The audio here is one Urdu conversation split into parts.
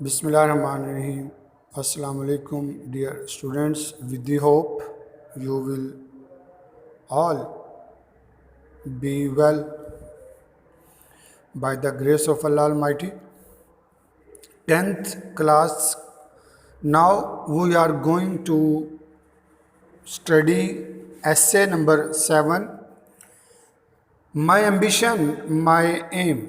Bismillahirrahmanirrahim. Assalamu alaikum, dear students. With the hope you will all be well by the grace of Allah Almighty. 10th class. Now we are going to study essay number 7. My ambition, my aim.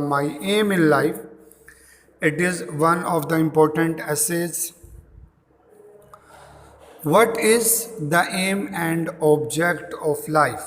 my aim in life. It is one of the important essays. What is the aim and object of life?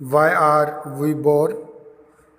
Why are we born?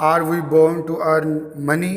Are we born to earn money?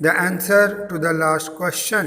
The answer to the last question.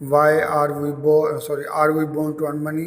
Why are we born to earn money?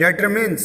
determines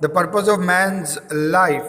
The purpose of man's life,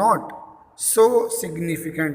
not so significant,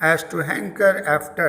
as to hanker after,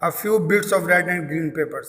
a few bits of red and green papers,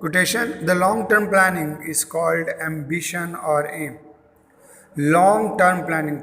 Quotation: The long-term planning is called ambition or aim. Long-term planning,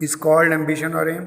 is called ambition or aim,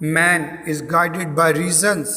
Man is guided by reasons.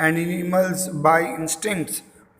And animals by instincts,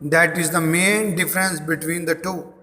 That is the main difference between the two.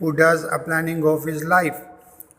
who does a planning of his life,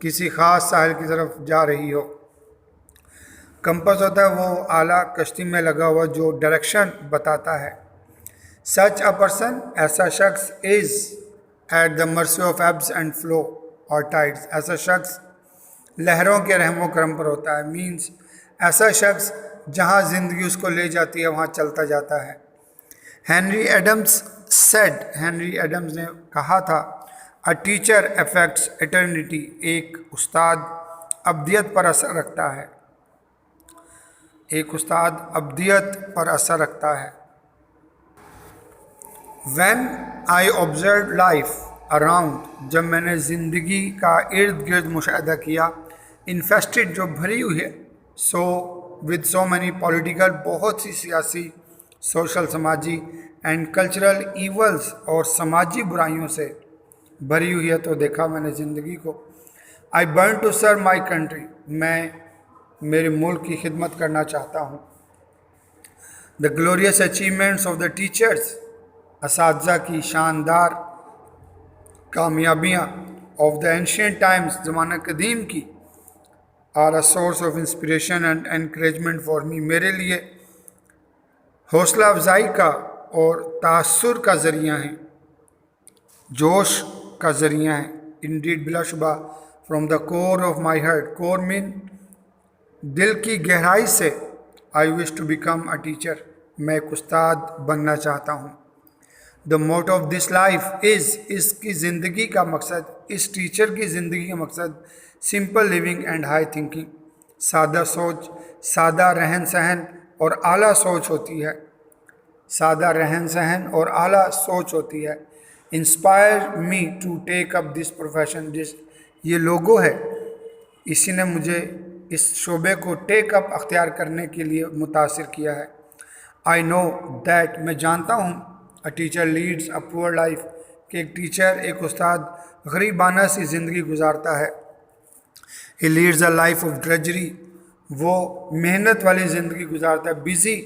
کسی خاص ساحل کی طرف جا رہی ہو. کمپس ہوتا ہے وہ آلہ کشتی میں لگا ہوا جو ڈائریکشن بتاتا ہے. سچ اے پرسن ایسا شخص از at the mercy of ایبس and flow اور ٹائڈس. ایسا شخص لہروں کے رحم و کرم پر ہوتا ہے. مینس ایسا شخص جہاں زندگی اس کو لے جاتی ہے وہاں چلتا جاتا ہے. Henry Adams said, Henry Adams نے کہا تھا, اے ٹیچر افیکٹس ایٹرنیٹی. ایک استاد ابدیت پر اثر رکھتا ہے. ایک استاد ابدیت پر اثر رکھتا ہے. When I observe life around, جب میں نے زندگی کا ارد گرد مشاہدہ کیا, انفیسٹڈ جو بھری ہوئی ہے, ود سو مینی پولیٹیکل بہت سی سیاسی, سوشل سماجی اینڈ کلچرل ایولز اور سماجی برائیوں سے بھری ہوئی ہے, تو دیکھا میں نے زندگی کو. I born to serve my country, میں میرے ملک کی خدمت کرنا چاہتا ہوں. The glorious achievements of the teachers, اساتذہ کی شاندار کامیابیاں, آف دا اینشینٹ ٹائمز, زمانہ قدیم کی, are a source of inspiration and encouragement for me, میرے لیے حوصلہ افزائی کا اور تاثر کا ذریعہ ہیں, جوش کا ذریعہ ہیں. انڈیڈ, بلا شبہ, from the core of my heart, core مین دل کی گہرائی سے, I wish to become a teacher, میں ایک استاد بننا چاہتا ہوں. The motto of this life is, اس کی زندگی کا مقصد, اس ٹیچر کی زندگی کا مقصد, simple living and high thinking. سادہ سوچ, سادہ رہن سہن اور اعلیٰ سوچ ہوتی ہے. سادہ رہن سہن اور اعلیٰ سوچ ہوتی ہے. Inspire me to take up this profession, یہ لوگو ہے, اسی نے مجھے اس شعبے کو ٹیک اپ اختیار کرنے کے لیے متاثر کیا ہے. آئی نو دیٹ, میں جانتا ہوں, اے ٹیچر لیڈز اے پور لائف, کہ ایک ٹیچر, ایک استاد غریبانہ سی زندگی گزارتا ہے. ہی لیڈز اے لائف آف ڈریجری, وہ محنت والی زندگی گزارتا ہے. Busy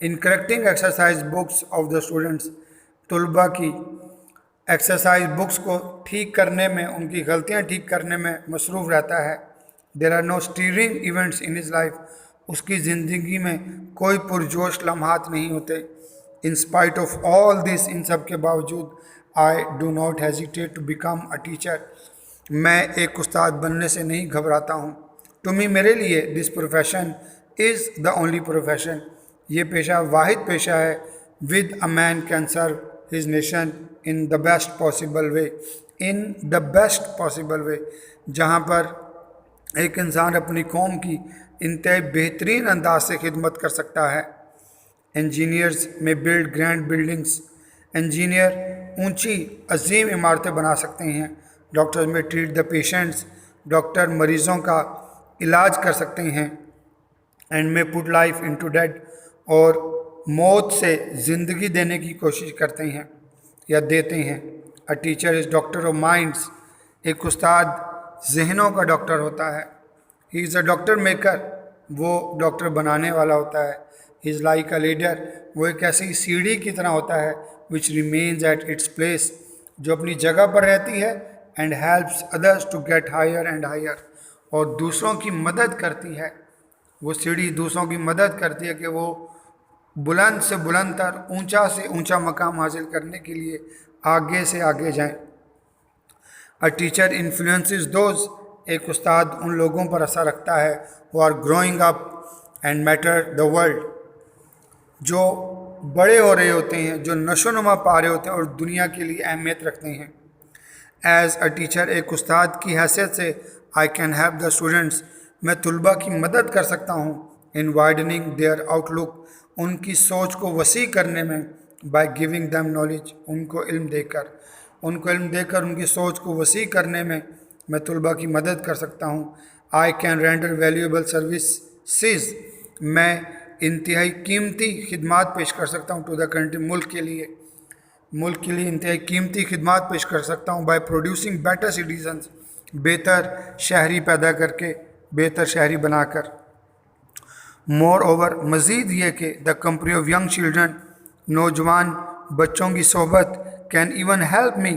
in correcting exercise books of the students, طلباء کی ایکسرسائز بکس کو ٹھیک کرنے میں, ان کی غلطیاں ٹھیک کرنے میں مصروف رہتا ہے. There are no steering events in his life, اس کی زندگی میں کوئی پرجوش لمحات نہیں ہوتے. ان اسپائٹ آف آل دس, ان سب کے باوجود, I do not hesitate to become a teacher, میں ایک استاد بننے سے نہیں گھبراتا ہوں. ٹو می, میرے لیے, this profession is the only profession, یہ پیشہ واحد پیشہ ہے. With a man can serve his nation in the best possible way, in the best possible way, جہاں پر ایک انسان اپنی قوم کی انتہائی بہترین انداز سے خدمت کر سکتا ہے. انجینئرز میں بلڈ گرینڈ بلڈنگس, انجینئر اونچی عظیم عمارتیں بنا سکتے ہیں. ڈاکٹرز میں ٹریٹ دا پیشنٹس, ڈاکٹر مریضوں کا علاج کر سکتے ہیں. اینڈ میں پٹ لائف انٹو ڈیڈ, اور موت سے زندگی دینے کی کوشش کرتے ہیں یا دیتے ہیں. A teacher is doctor of minds, ایک استاد ذہنوں کا ڈاکٹر ہوتا ہے. ہی از اے ڈاکٹر میکر, وہ ڈاکٹر بنانے والا ہوتا ہے. ہی از لائک اے لیڈر, وہ ایک ایسی سیڑھی کی طرح ہوتا ہے, which remains at its place, جو اپنی جگہ پر رہتی ہے. And helps others to get higher and higher, اور دوسروں کی مدد کرتی ہے. وہ سیڑھی دوسروں کی مدد کرتی ہے کہ وہ بلند سے بلند تر, اونچا سے اونچا مقام حاصل کرنے کے لیے آگے سے آگے جائیں. اے ٹیچر انفلوئنسز دوز, ایک استاد ان لوگوں پر اثر رکھتا ہے who are growing up and matter the world, جو بڑے ہو رہے ہوتے ہیں, جو نشو و نما پا رہے ہوتے ہیں اور دنیا کے لیے اہمیت رکھتے ہیں. ایز اے ٹیچر, ایک استاد کی حیثیت سے, I can help the students, میں طلباء کی مدد کر سکتا ہوں. ان وائڈننگ دیئر آؤٹ لک, ان کی سوچ کو وسیع کرنے میں. بائی گیونگ دیم نالج, ان کو علم دے کر, ان کی سوچ کو وسیع کرنے میں میں طلباء کی مدد کر سکتا ہوں. I can render valuable services, میں انتہائی قیمتی خدمات پیش کر سکتا ہوں. ٹو دا کنٹری, ملک کے لیے انتہائی قیمتی خدمات پیش کر سکتا ہوں. بائی پروڈیوسنگ بیٹر سٹیزنز, بہتر شہری پیدا کر کے, بہتر شہری بنا کر. مور اوور, مزید یہ کہ the company of young children, نوجوان بچوں کی صحبت, کین ایون ہیلپ می,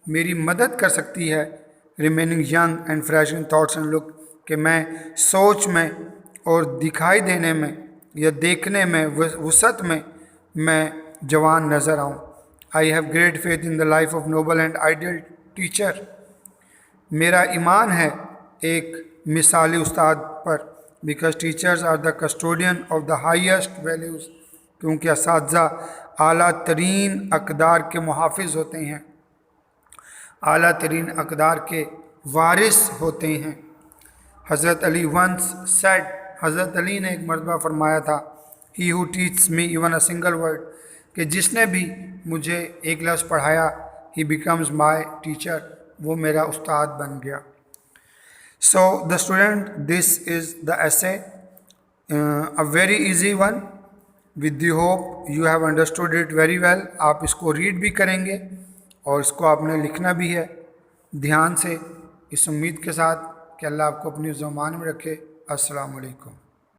میری مدد کر سکتی ہے. remaining young and fresh in thoughts and look, کہ میں سوچ میں اور دکھائی دینے میں یا دیکھنے میں وسعت میں جوان نظر آؤں. I have great faith in the life of noble and ideal teacher. میرا ایمان ہے ایک مثالی استاد پر. Because teachers are the custodian of the highest values. کیونکہ اساتذہ اعلیٰ ترین اقدار کے محافظ ہوتے ہیں، اعلیٰ ترین اقدار کے وارث ہوتے ہیں. حضرت علی once said, حضرت علی نے ایک مرتبہ فرمایا تھا, he who teaches me even a single word, کہ جس نے بھی مجھے ایک لفظ پڑھایا, he becomes my teacher, وہ میرا استاد بن گیا. So the student, this is the essay, a very easy one. With the hope you have understood it very well. آپ اس کو ریڈ بھی کریں گے اور اس کو آپ نے لکھنا بھی ہے دھیان سے, اس امید کے ساتھ کہ اللہ آپ کو اپنی زبان میں رکھے. السلام علیکم.